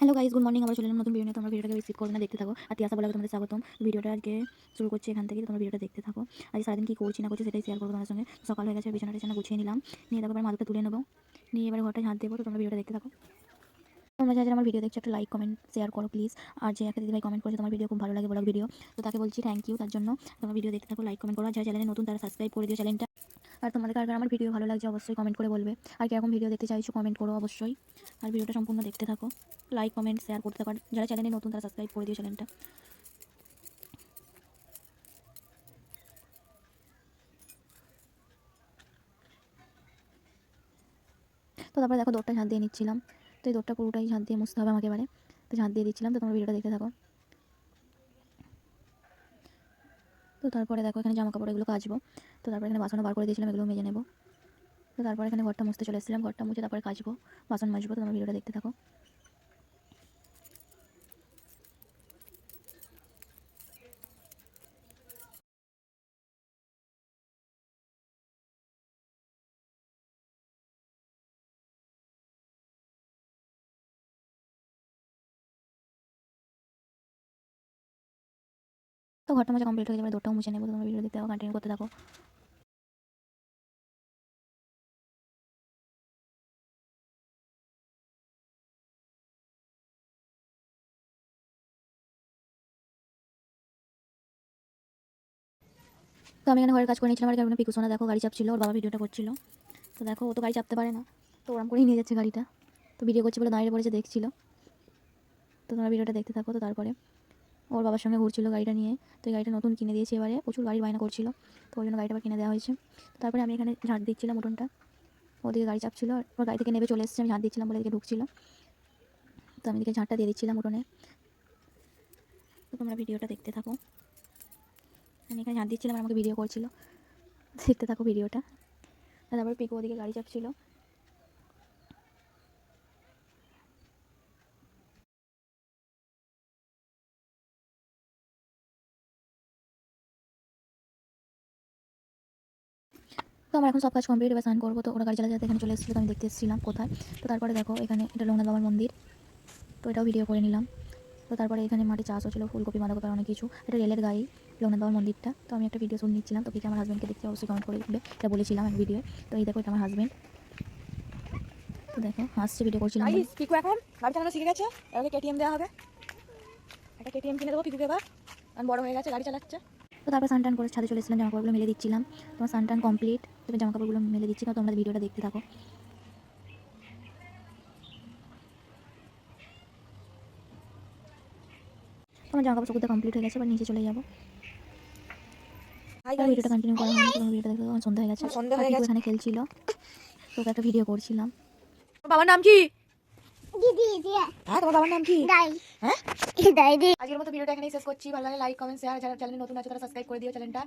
Hello guys, good morning. আবার চলে এলাম নতুন ভিডিও নিয়ে। তোমরা ভিডিওটাকে রিসিভ করবে না, দেখতে থাকো। আর তিয়াসা বলাকে তোমাদের স্বাগতম। ভিডিওটা আজকে শুরু করছি এখান থেকে, তোমরা ভিডিওটা দেখতে থাকো। আজ সারাদিন কী করছি না করছি সেটাই শেয়ার করবো তোমাদের সঙ্গে। সকাল হয়ে গেছে, বিছানা টিছানা গুছিয়ে নিলাম, নিয়ে তারপর মাদুরটা তুলে নেবো, নিয়ে এবার ঘরটা ঝাঁট দেবো। তো তোমরা ভিডিওটা দেখতে থাকো। তোমরা যারা আমার ভিডিও দেখছো একটা লাইক কমেন্ট শেয়ার করো প্লিজ। আর যে একটা দিদিভাই কমেন্ট করেছে তোমার ভিডিও খুব ভালো লাগে, ব্লগ ভিডিও, তো তাকে বলছি থ্যাংক ইউ। তার জন্য তোমরা ভিডিও দেখতে থাকো, লাইক কমেন্ট করো। আর যারা চ্যানেলে নতুন তারা সাবস্ক্রাইব করে দিও চ্যানেলটা। আর তোমাদের কার আমার ভিডিও ভালো লাগছে অবশ্যই কমেন্ট করে বলবে। আর কিরকম ভিডিও দেখতে চাইছো কমেন্ট করো অবশ্যই। আর ভিডিওটা সম্পূর্ণ দেখতে থাকো, লাইক কমেন্ট শেয়ার করতে থাকো। যারা চ্যানেলে নতুন তারা সাবস্ক্রাইব করে দিও চ্যানেলটা। তো তারপরে দেখো দৌড়টা ঝাঁট দিয়ে নিচ্ছিলাম। তো এই দৌড়টা পুরোটাই ঝাঁট দিয়ে মুছতে হবে আমাকে এবারে। তো ঝাঁট দিয়ে দিচ্ছিলাম, তো তোমরা ভিডিওটা দেখতে থাকো। তো তারপরে দেখো এখানে জামা কাপড় এগুলো কাচবো। তো তারপরে এখানে বাসনও বার করে দিয়েছিলাম, এগুলো মেজে নেবো। তো তারপরে এখানে ঘরটা মুছতে চলে এসেছিলাম, ঘরটা মুছে তারপরে কাচবো, বাসন মাজবো। তো তোমরা ভিডিওটা দেখতে থাকো। তো ঘরটা মোছা কমপ্লিট হয়ে যাবে, দৌড়টাও মুছে নেবো। তো তোমরা ভিডিও দেখতে থাকো, কন্টিনিউ করতে থাকো। তো আমি এখানে ঘরের কাজ করে নিয়েছিলাম। আর এখানে পিকু সোনা দেখো গাড়ি চাপছিল, ওর বাবা ভিডিওটা করছিল। তো দেখো ও তো গাড়ি চাপতে পারে না, তো ওরম করেই নিয়ে যাচ্ছে গাড়িটা। তো ভিডিও করছে বলে দাঁড়িয়ে পড়েছে, দেখছিল। তো তোমরা ভিডিওটা দেখতে থাকো। তো তারপরে ওর বাবার সঙ্গে ঘুরছিল গাড়িটা নিয়ে। তো এই গাড়িটা নতুন কিনে দিয়েছে, এবারে প্রচুর গাড়ির বায়না করছিল, তো ওই জন্য গাড়িটা আবার কিনে দেওয়া হয়েছে। তারপরে আমি এখানে ঝাঁট দিচ্ছিলাম উঠোনটা, ওদিকে গাড়ি চাপছিল, আর ওর গাড়ি থেকে নেমে চলে এসেছে, আমি ঝাঁট দিচ্ছিলাম বলে এদিকে ঢুকছিল। তো আমি এদিকে ঝাঁটটা দিয়ে দিচ্ছিলাম উঠোনে। তো তোমরা ভিডিওটা দেখতে থাকো। আমি এখানে ঝাঁট দিচ্ছিলাম আর আমাকে ভিডিও করছিল, দেখতে থাকো ভিডিওটা। তারপর পিকু ওদিকে গাড়ি চাপছিল। তো আমার এখন সব কাজ কমপ্লিট, এবার স্নান করবো। তো ওরা গাড়ি চালাতে এখানে চলে এসেছিলো, তো আমি দেখতে এসেছিলাম কোথায়। তো তারপরে দেখো এখানে এটা লোকনাথ বাবার মন্দির, তো এটাও ভিডিও করে নিলাম। তো তারপরে এখানে মাঠে চাষ হচ্ছিলো, ফুলকপি বাঁধাকপি অনেক কিছু। এটা রেলের গাড়ি, লোকনাথ বাবার মন্দিরটা। তো আমি একটা ভিডিও শুনে নিচ্ছিলাম, তো কি আমার হাজব্যান্ডকে দেখতে অবশ্যই কমেন্ট করে দিবে, এটা বলেছিলাম এক ভিডিও। তো এই দেখো এটা আমার হাজব্যান্ড। তো দেখো হাসছে ভিডিও করছিলাম। পিকু এখন গাড়ি চালানো শিখে গেছে, এবারে কেটিএম দেওয়া হবে। একটা কেটিএম কিনে দেবো পিকুকে, এবার কারণ বড় হয়ে গেছে, গাড়ি চালাচ্ছে। তো তারপর সানটান করে ছাদে চলে এসেছিলাম, জামা কাপড়গুলো মেলে দিচ্ছিলাম। তোমার সানটান কমপ্লিট, তবে জামা কাপড়গুলো মেলে দিচ্ছি। তো তোমরা ভিডিওটা দেখতে থাকো। তোমার জামা কাপড় শুকুতে কমপ্লিট হয়ে গেছে, এবার নিচে চলে যাবো। আর ভিডিওটা কন্টিনিউ করা হয়নি, তোমার ভিডিওটা দেখতে থাকো। সন্ধ্যা হয়ে গেছে, আর পিকু এখানে খেলছিল, তো একটা ভিডিও করছিলাম। বাবার নাম কি? দিদি দিদি হ্যাঁ, তোমার বাবার নাম কি? দাই হ্যাঁ, দাই দি আজকের মতো ভিডিওটা এখানেই শেষ করছি। ভালো লাগে লাইক কমেন্ট শেয়ার, যারা চ্যানেলে নতুন আছে তারা সাবস্ক্রাইব করে দিও চ্যানেলটা।